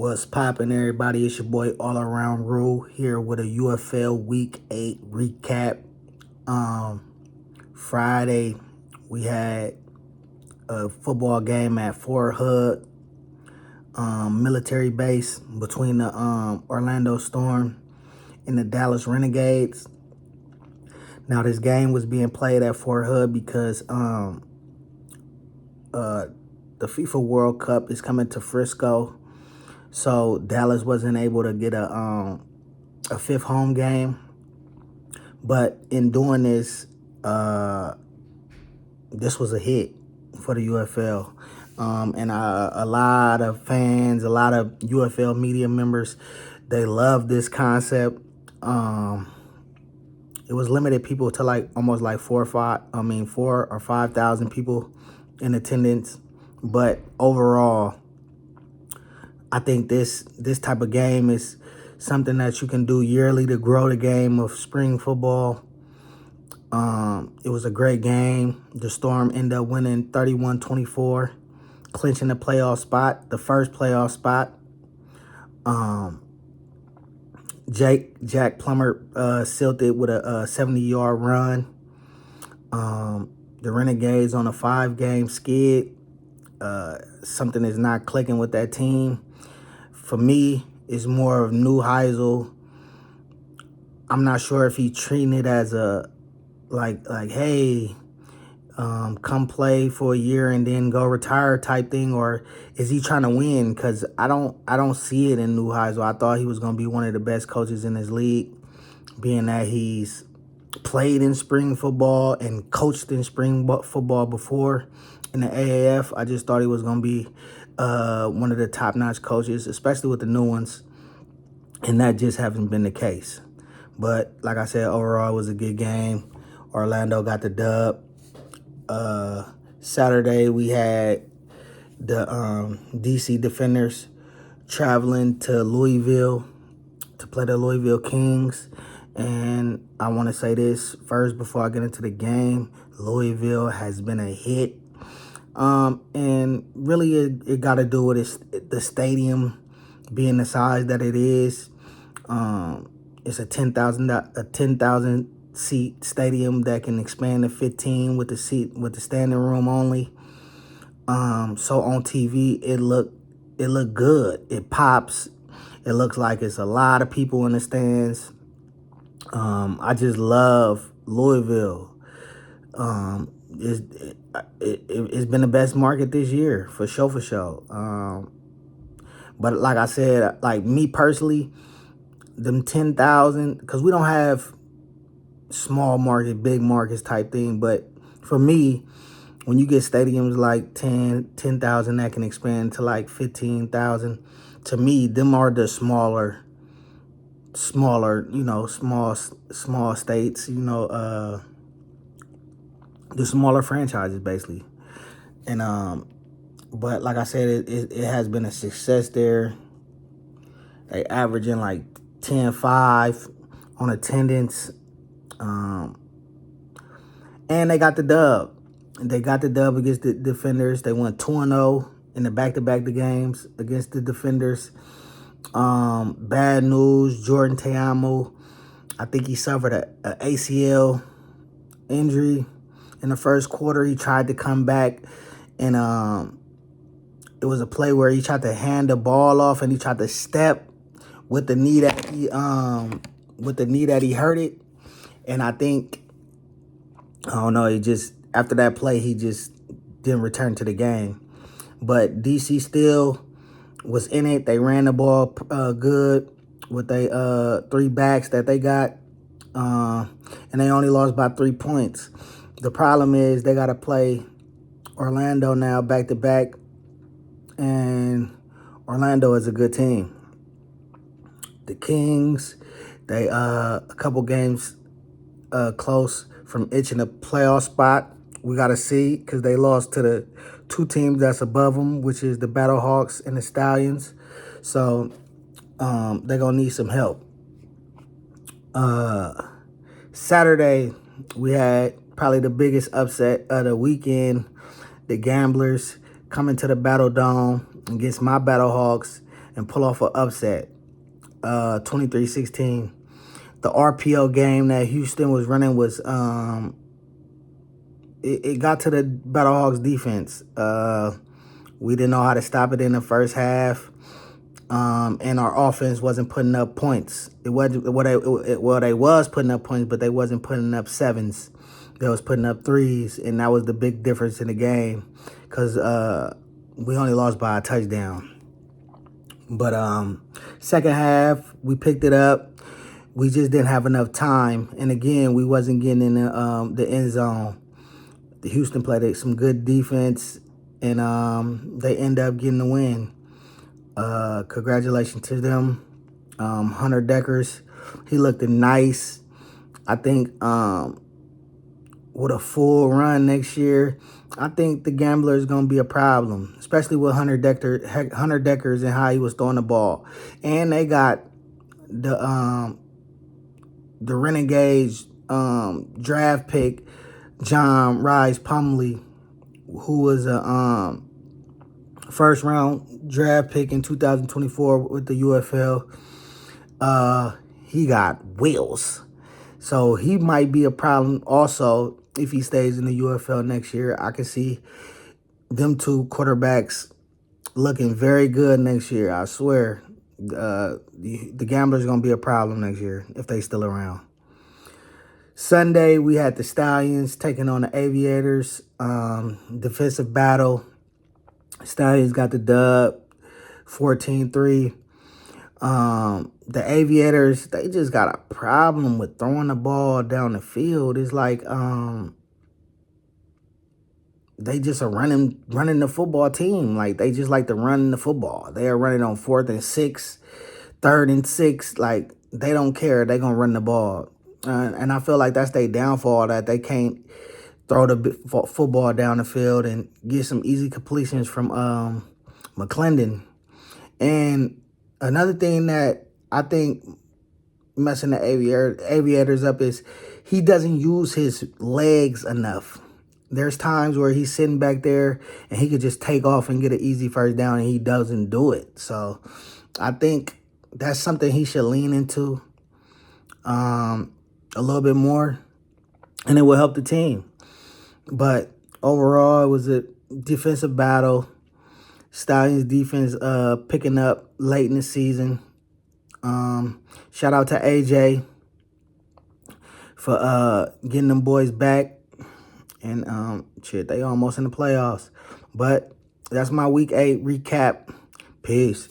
What's poppin', everybody? It's your boy All Around Rule here with a UFL Week 8 recap. Friday, we had a football game at Fort Hood military base between the Orlando Storm and the Dallas Renegades. Now, this game was being played at Fort Hood because the FIFA World Cup is coming to Frisco. So Dallas wasn't able to get a fifth home game, but in doing this, this was a hit for the UFL, and a lot of fans, a lot of UFL media members, they love this concept. It was limited people to almost 4 or 5,000 people in attendance, but overall, I think this type of game is something that you can do yearly to grow the game of spring football. It was a great game. The Storm ended up winning 31-24, clinching the playoff spot, the first playoff spot. Jack Plummer sealed it with a 70-yard run. The Renegades on a 5-game skid. Something is not clicking with that team. For me, it's more of Neuheisel. I'm not sure if he treating it as a hey, come play for a year and then go retire type thing, or is he trying to win? Because I don't see it in Neuheisel. I thought he was going to be one of the best coaches in his league, being that he's played in spring football and coached in spring football before in the AAF. I just thought he was going to be one of the top-notch coaches, especially with the new ones, and that just hasn't been the case. But like I said, overall, it was a good game. Orlando got the dub. Saturday, we had the DC Defenders traveling to Louisville to play the Louisville Kings. And I want to say this first before I get into the game. Louisville has been a hit. And really it got to do with the stadium being the size that it is. It's a 10,000 seat stadium that can expand to 15 with the standing room only. So on TV it looked good. It pops. It looks like it's a lot of people in the stands. I just love Louisville. It's been the best market this year, for sure. But like I said, like me personally, them 10,000, because we don't have small market, big markets type thing. But for me, when you get stadiums like 10,000 that can expand to 15,000, to me, them are the smaller, small states, the smaller franchises basically. And but like I said, it has been a success there. They averaging 10.5 on attendance. And they got the dub. They got the dub against the Defenders. They went 2-0 in the back-to-back games against the Defenders. Bad news, Jordan Teamo, I think he suffered a ACL injury in the first quarter. He tried to come back, and it was a play where he tried to hand the ball off and he tried to step with the knee that he hurt it. And I think, I don't know, after that play, he just didn't return to the game. But DC still was in it. They ran the ball good with they 3 backs that they got. And they only lost by 3 points. The problem is they got to play Orlando now back-to-back. And Orlando is a good team. The Kings, they a couple games close from itching a playoff spot. We got to see, because they lost to the 2 teams that's above them, which is the Battlehawks and the Stallions. So they're going to need some help. Saturday, we had probably the biggest upset of the weekend. The Gamblers coming to the Battle Dome against my Battlehawks and pull off an upset. 23-16. The RPO game that Houston was running was it got to the Battlehawks defense. We didn't know how to stop it in the first half. And our offense wasn't putting up points. They was putting up points, but they wasn't putting up sevens. They was putting up threes, and that was the big difference in the game, because we only lost by a touchdown. But second half, we picked it up. We just didn't have enough time, and again, we wasn't getting in the end zone. The Houston played some good defense, and they end up getting the win. Congratulations to them. Hunter Deckers, he looked nice. I think with a full run next year, I think the Gambler is going to be a problem, especially with Hunter Deckers and how he was throwing the ball. And they got the Renegades draft pick, John Rice Plumlee, who was a first round draft pick in 2024 with the UFL. He got wheels. So he might be a problem also if he stays in the UFL next year. I can see them two quarterbacks looking very good next year. I swear. The Gamblers going to be a problem next year if they still around. Sunday, we had the Stallions taking on the Aviators. Defensive battle. Stallions got the dub, 14-3. The Aviators, they just got a problem with throwing the ball down the field. It's like they just are running the football team. Like, they just like to run the football. They are running on 4th and 6, 3rd and 6. Like, they don't care. They're going to run the ball. And I feel like that's their downfall, that they can't throw the football down the field and get some easy completions from McClendon. And another thing that I think messing the Aviators up is he doesn't use his legs enough. There's times where he's sitting back there and he could just take off and get an easy first down, and he doesn't do it. So I think that's something he should lean into a little bit more, and it will help the team. But overall, it was a defensive battle. Stallions defense picking up late in the season. Shout out to AJ for getting them boys back. And shit, they almost in the playoffs. But that's my Week 8 recap. Peace.